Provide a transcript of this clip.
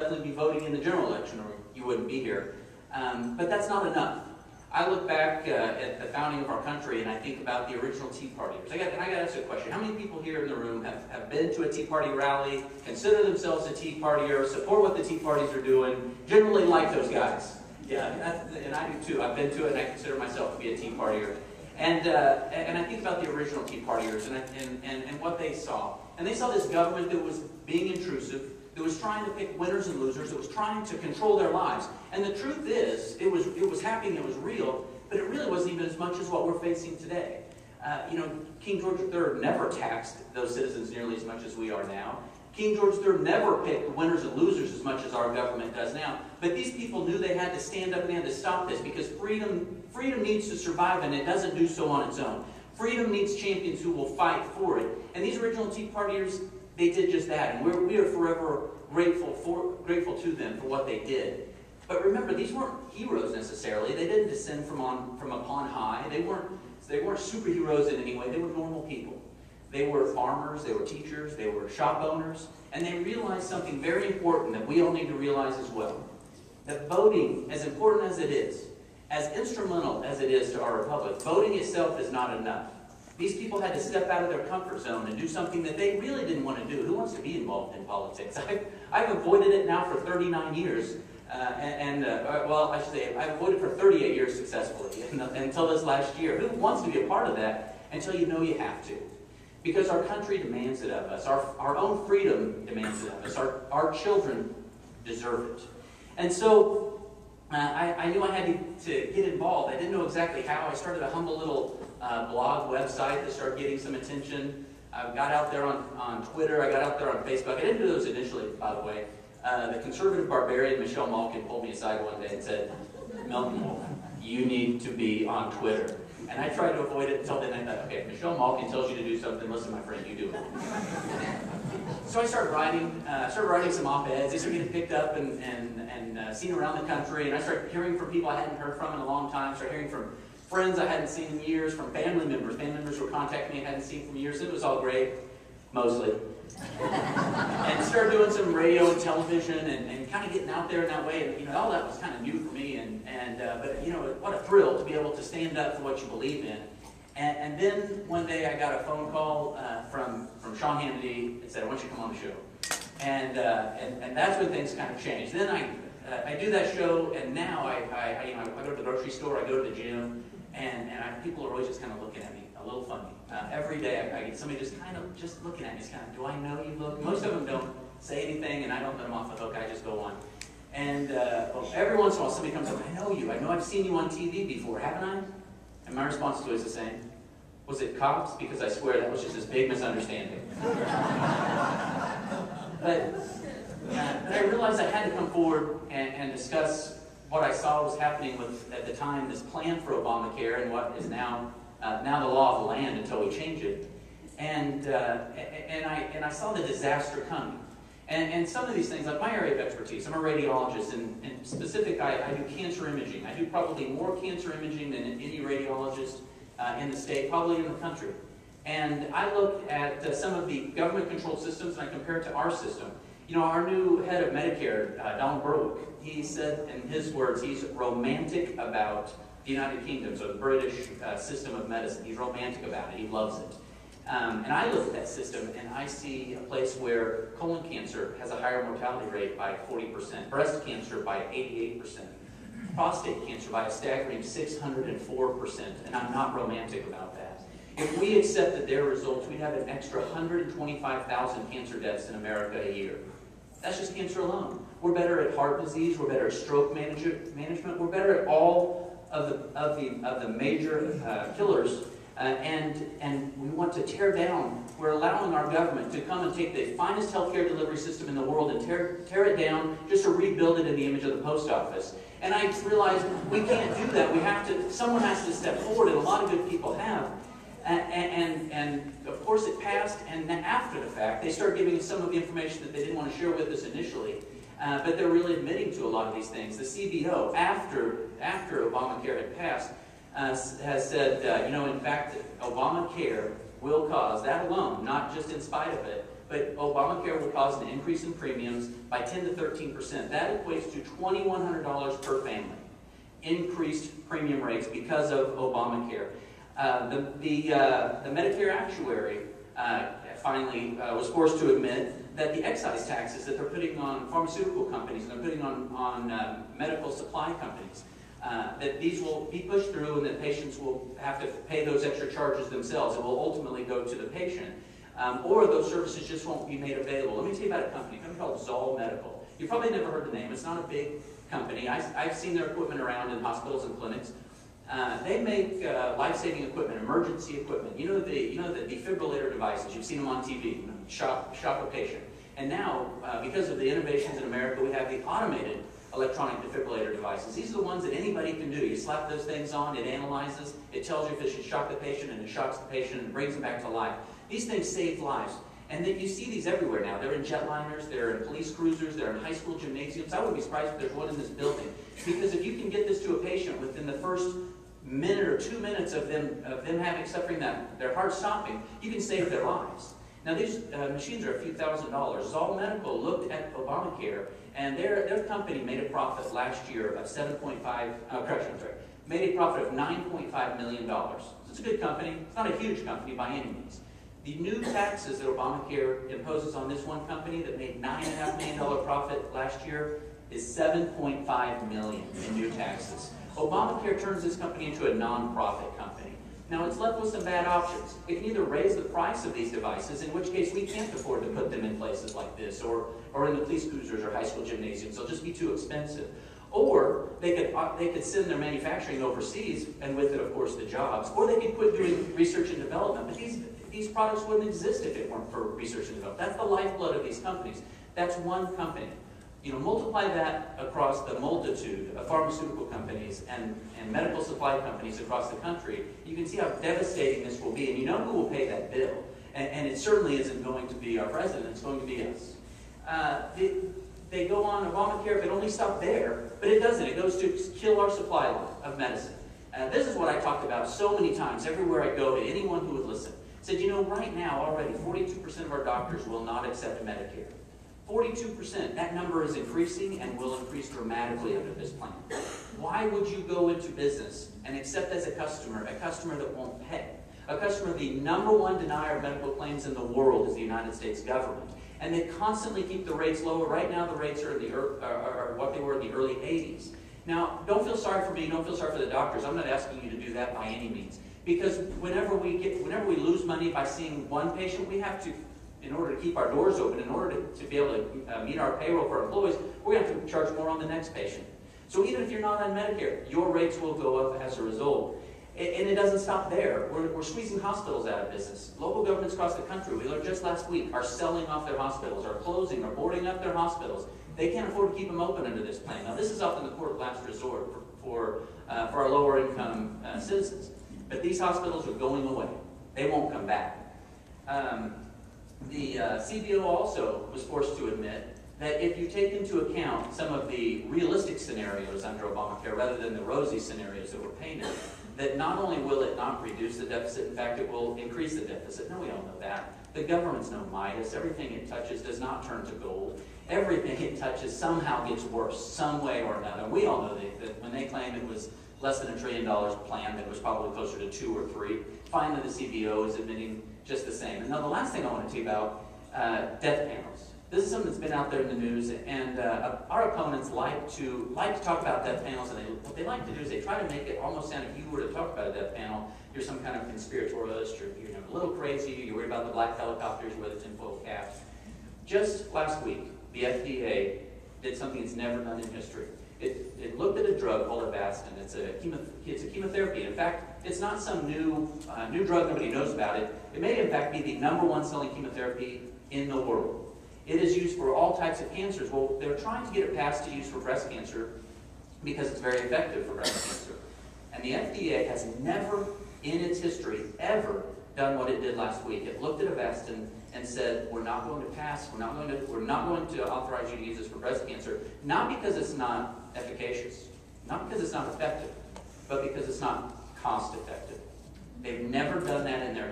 definitely be voting in the general election or you wouldn't be here. But that's not enough. I look back at the founding of our country and I think about the original Tea Partiers. I got to ask you a question. How many people here in the room have been to a Tea Party rally, consider themselves a Tea Partier, support what the Tea Parties are doing, generally like those guys? Yeah, and I do too. I've been to it and I consider myself to be a Tea Partier. And I think about the original Tea Partiers and what they saw. And they saw this government that was being intrusive, that was trying to pick winners and losers, that was trying to control their lives. And the truth is, it was happening, it was real, but it really wasn't even as much as what we're facing today. King George III never taxed those citizens nearly as much as we are now. King George III never picked winners and losers as much as our government does now. But these people knew they had to stand up and they had to stop this because freedom needs to survive and it doesn't do so on its own. Freedom needs champions who will fight for it. And these original Tea Partiers, they did just that. And we are forever grateful to them for what they did. But remember, these weren't heroes necessarily. They didn't descend from upon high. They weren't superheroes in any way. They were normal people. They were farmers, they were teachers, they were shop owners, and they realized something very important that we all need to realize as well. That voting, as important as it is, as instrumental as it is to our republic, voting itself is not enough. These people had to step out of their comfort zone and do something that they really didn't want to do. Who wants to be involved in politics? I've avoided it now for 39 years. Well, I should say, I've avoided for 38 years successfully until this last year. Who wants to be a part of that until you know you have to? Because our country demands it of us. Our own freedom demands it of us. Our children deserve it. And so I knew I had to get involved. I didn't know exactly how. I started a humble little blog website that started getting some attention. I got out there on Twitter. I got out there on Facebook. I didn't do those initially, by the way. The conservative barbarian Michelle Malkin pulled me aside one day and said, "Milton, you need to be on Twitter." And I tried to avoid it until then. I thought, okay, Michelle Malkin tells you to do something. Listen, my friend, you do it. So I started writing some op-eds. These are getting picked up and seen around the country. And I started hearing from people I hadn't heard from in a long time. I started hearing from friends I hadn't seen in years, from family members. Family members who were contacting me I hadn't seen for years. It was all great, mostly. And started doing some radio and television and kind of getting out there in that way. And all that was kind of new for me. But what a thrill to be able to stand up for what you believe in. And then one day I got a phone call from Sean Hannity that said, "I want you to come on the show." And that's when things kind of changed. Then I do that show, and now I go to the grocery store, I go to the gym, and people are always just kind of looking at me a little funny. Every day I get somebody just looking at me. It's kind of, do I know you? Look, most of them don't say anything, and I don't let them off the hook. I just go on. And every once in a while somebody comes up, "I know you. I know I've seen you on TV before, haven't I?" And my response to it is the same. "Was it cops?" Because I swear that was just this big misunderstanding. But I realized I had to come forward and discuss what I saw was happening with, at the time, this plan for Obamacare and what is now the law of the land until we change it. And I saw the disaster coming. And some of these things, like my area of expertise, I'm a radiologist, and specific, I do cancer imaging. I do probably more cancer imaging than any radiologist in the state, probably in the country. And I look at some of the government-controlled systems, and I compare it to our system. Our new head of Medicare, Donald Berwick, he said, in his words, he's romantic about the United Kingdom, so the British system of medicine. He's romantic about it. He loves it. And I look at that system, and I see a place where colon cancer has a higher mortality rate by 40%, breast cancer by 88%, prostate cancer by a staggering 604%, and I'm not romantic about that. If we accepted their results, we'd have an extra 125,000 cancer deaths in America a year. That's just cancer alone. We're better at heart disease. We're better at stroke management. We're better at all of the major killers. And we want to tear down. We're allowing our government to come and take the finest healthcare delivery system in the world and tear it down just to rebuild it in the image of the post office. And I realized we can't do that. Someone has to step forward, and a lot of good people have. And of course it passed, and then after the fact, they started giving us some of the information that they didn't want to share with us initially. But they're really admitting to a lot of these things. The CBO, after Obamacare had passed, has said, in fact, Obamacare will cause, that alone, not just in spite of it, but Obamacare will cause an increase in premiums by 10 to 13%. That equates to $2,100 per family. Increased premium rates because of Obamacare. The Medicare actuary finally was forced to admit that the excise taxes that they're putting on pharmaceutical companies and they're putting on medical supply companies, that these will be pushed through and that patients will have to pay those extra charges themselves. It will ultimately go to the patient. Or those services just won't be made available. Let me tell you about a company called Zoll Medical. You've probably never heard the name. It's not a big company. I've seen their equipment around in hospitals and clinics. They make life-saving equipment, emergency equipment. You know the defibrillator devices. You've seen them on TV. Shop a patient. And now, because of the innovations in America, we have the automated electronic defibrillator devices. These are the ones that anybody can do. You slap those things on, it analyzes, it tells you if it should shock the patient, and it shocks the patient and brings them back to life. These things save lives. And you see these everywhere now. They're in jetliners, they're in police cruisers, they're in high school gymnasiums. I wouldn't be surprised if there's one in this building. Because if you can get this to a patient within the first minute or 2 minutes of them suffering their heart stopping, you can save their lives. Now these machines are a few $1,000s. Zoll Medical looked at Obamacare, and their company made a profit last year of made a profit of $9.5 million. So it's a good company. It's not a huge company by any means. The new taxes that Obamacare imposes on this one company that made $9.5 million profit last year is $7.5 million in new taxes. Obamacare turns this company into a non-profit company. Now it's left with some bad options. It can either raise the price of these devices, in which case we can't afford to put them in places like this, or in the police cruisers or high school gymnasiums. They'll just be too expensive. Or they could send their manufacturing overseas, and with it, of course, the jobs. Or they could quit doing research and development. But these products wouldn't exist if it weren't for research and development. That's the lifeblood of these companies. That's one company. Multiply that across the multitude of pharmaceutical companies and medical supply companies across the country, you can see how devastating this will be. And you know who will pay that bill. And it certainly isn't going to be our president. It's going to be us. They go on Obamacare, if it only stopped there, but it doesn't. It goes to kill our supply of medicine. This is what I talked about so many times, everywhere I go, to anyone who would listen. Said, right now already 42% of our doctors will not accept Medicare. 42%. That number is increasing and will increase dramatically under this plan. Why would you go into business and accept as a customer that won't pay? A customer, the #1 denier of medical claims in the world is the United States government. And they constantly keep the rates lower. Right now the rates are what they were in the early 80s. Now, don't feel sorry for me, don't feel sorry for the doctors. I'm not asking you to do that by any means. Because whenever we lose money by seeing one patient, we have to, in order to keep our doors open, in order to be able to meet our payroll for our employees, we're going to have to charge more on the next patient. So even if you're not on Medicare, your rates will go up as a result. And it doesn't stop there. We're squeezing hospitals out of business. Local governments across the country, we learned just last week, are selling off their hospitals, are closing, are boarding up their hospitals. They can't afford to keep them open under this plan. Now, this is often the court of last resort for our lower income citizens. But these hospitals are going away. They won't come back. The CBO also was forced to admit that if you take into account some of the realistic scenarios under Obamacare rather than the rosy scenarios that were painted, that not only will it not reduce the deficit, in fact, it will increase the deficit. No, we all know that. The government's no Midas. Everything it touches does not turn to gold. Everything it touches somehow gets worse, some way or another. We all know that when they claim it was less than $1 trillion plan, that was probably closer to 2 or 3. Finally, the CBO is admitting just the same. And now the last thing I want to tell you about, death panels. This is something that's been out there in the news, and our opponents like to talk about death panels, and what they like to do is they try to make it almost sound, if you were to talk about a death panel, you're some kind of conspiratorialist, you're a little crazy, you're worried about the black helicopters with the tinfoil caps. Just last week, the FDA did something it's never done in history. It looked at a drug called Avastin. It's a chemotherapy. In fact, it's not some new drug, nobody knows about it. It may in fact be the #1 selling chemotherapy in the world. It is used for all types of cancers. Well, they're trying to get it passed to use for breast cancer because it's very effective for breast cancer. And the FDA has never in its history ever done what it did last week. It looked at Avastin and said, we're not going to pass, we're not going to authorize you to use this for breast cancer, not because it's not efficacious, not because it's not effective, but because it's not cost effective. They've never done that in their